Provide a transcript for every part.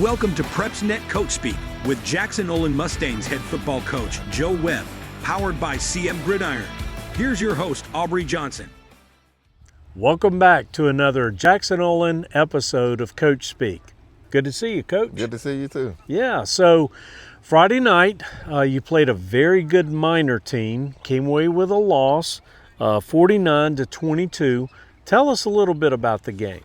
Welcome to PrepsNet Coach Speak with Jackson-Olin Mustangs head football coach Joe Webb, powered by CM Gridiron. Here's your host, Aubrey Johnson. Welcome back to another Jackson-Olin episode of Coach Speak. Good to see you, Coach. Good to see you, too. Yeah, so Friday night, you played a very good minor team, came away with a loss, 49-22. Tell us a little bit about the game.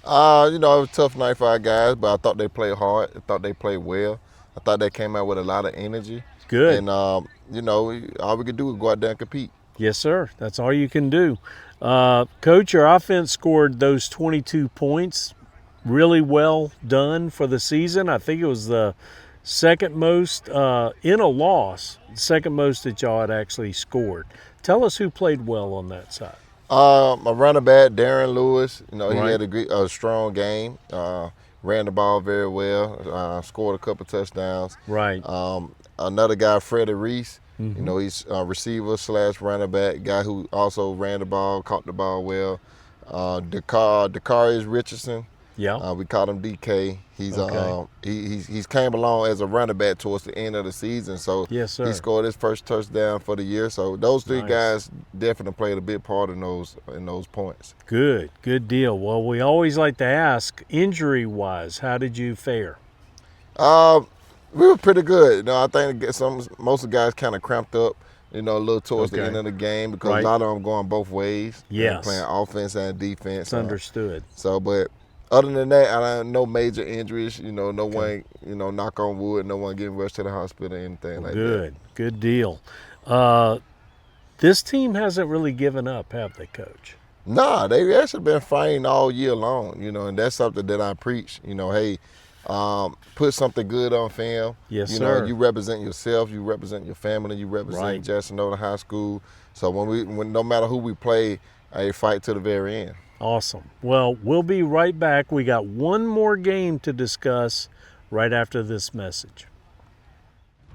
It was a tough night for our guys, but I thought they played hard. I thought they played well. I thought they came out with a lot of energy. Good. And, all we could do was go out there and compete. Yes, sir. That's all you can do. Coach, your offense scored those 22 points. Really well done for the season. I think it was the second most in a loss, second most that y'all had actually scored. Tell us who played well on that side. My running back, Darren Lewis, he Right. had a strong game. Ran the ball very well. Scored a couple touchdowns. Right. Another guy, Freddie Reese. He's a receiver / running back, guy who also ran the ball, caught the ball well. Dakarius Richardson. Yeah. We call him DK. He's Okay. he's came along as a running back towards the end of the season. So Yes, sir. he scored his first touchdown for the year. So those three Nice. guys definitely played a big part in those points. Good deal. Well, we always like to ask, injury-wise, how did you fare? We were pretty good. I think most of the guys kind of cramped up, a little towards the Okay. end of the game because Right. a lot of them going both ways. Yes. Playing offense and defense. It's understood. But other than that, I don't no major injuries. No one, knock on wood, no one getting rushed to the hospital or anything like that. Good deal. This team hasn't really given up, have they, Coach? Nah, they've actually been fighting all year long, and that's something that I preach. Hey, put something good on film. Yes, sir. You represent yourself, you represent your family, you represent Right. Jackson-Olin High School. So when no matter who we play, I fight to the very end. Awesome. Well, we'll be right back. We got one more game to discuss right after this message.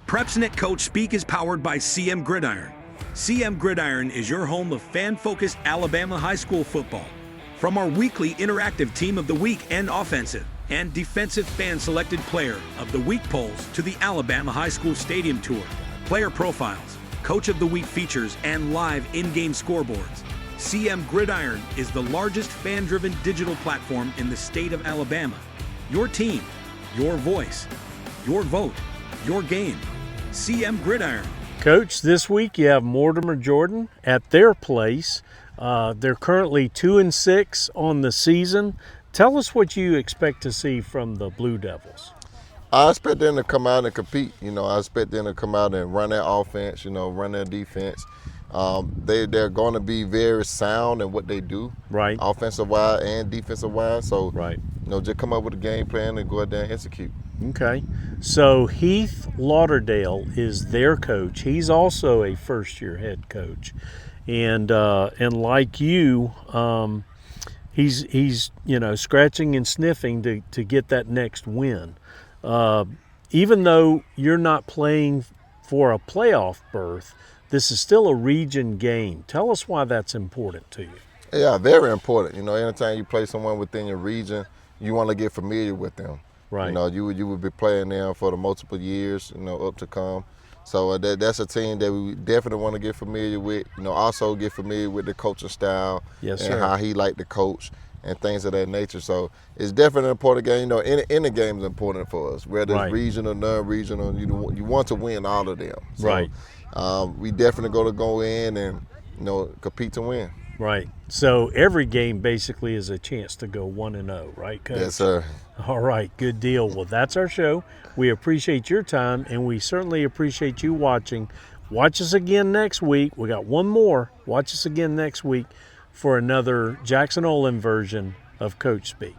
PrepsNet Coach Speak is powered by CM Gridiron. CM Gridiron is your home of fan-focused Alabama high school football. From our weekly interactive Team of the Week and offensive and defensive fan-selected player of the week polls to the Alabama High School Stadium Tour, player profiles, Coach of the Week features, and live in-game scoreboards, CM Gridiron is the largest fan-driven digital platform in the state of Alabama. Your team, your voice, your vote, your game. CM Gridiron. Coach, this week you have Mortimer Jordan at their place. They're currently 2-6 on the season. Tell us what you expect to see from the Blue Devils. I expect them to come out and compete. I expect them to come out and run their offense, run their defense. They're going to be very sound in what they do, Right. offensive-wise and defensive-wise. So, Right. just come up with a game plan and go out there and execute. Okay. So Heath Lauderdale is their coach. He's also a first-year head coach. And like you, he's scratching and sniffing to get that next win. Even though you're not playing for a playoff berth, this is still a region game. Tell us why that's important to you. Yeah, very important. Anytime you play someone within your region, you want to get familiar with them. Right. You would be playing them for the multiple years, up to come. So that's a team that we definitely want to get familiar with. Also get familiar with the coaching style. Yes, and sir. how he liked to coach and things of that nature. So it's definitely an important game. Any game is important for us, whether Right. it's regional, non-regional. You want to win all of them. So, Right. We definitely go in and compete to win. Right. So every game basically is a chance to go 1-0, right, Coach? Yes, sir. All right, good deal. Well, that's our show. We appreciate your time, and we certainly appreciate you watching. Watch us again next week. We got one more. Watch us again next week for another Jackson-Olin version of Coach Speak.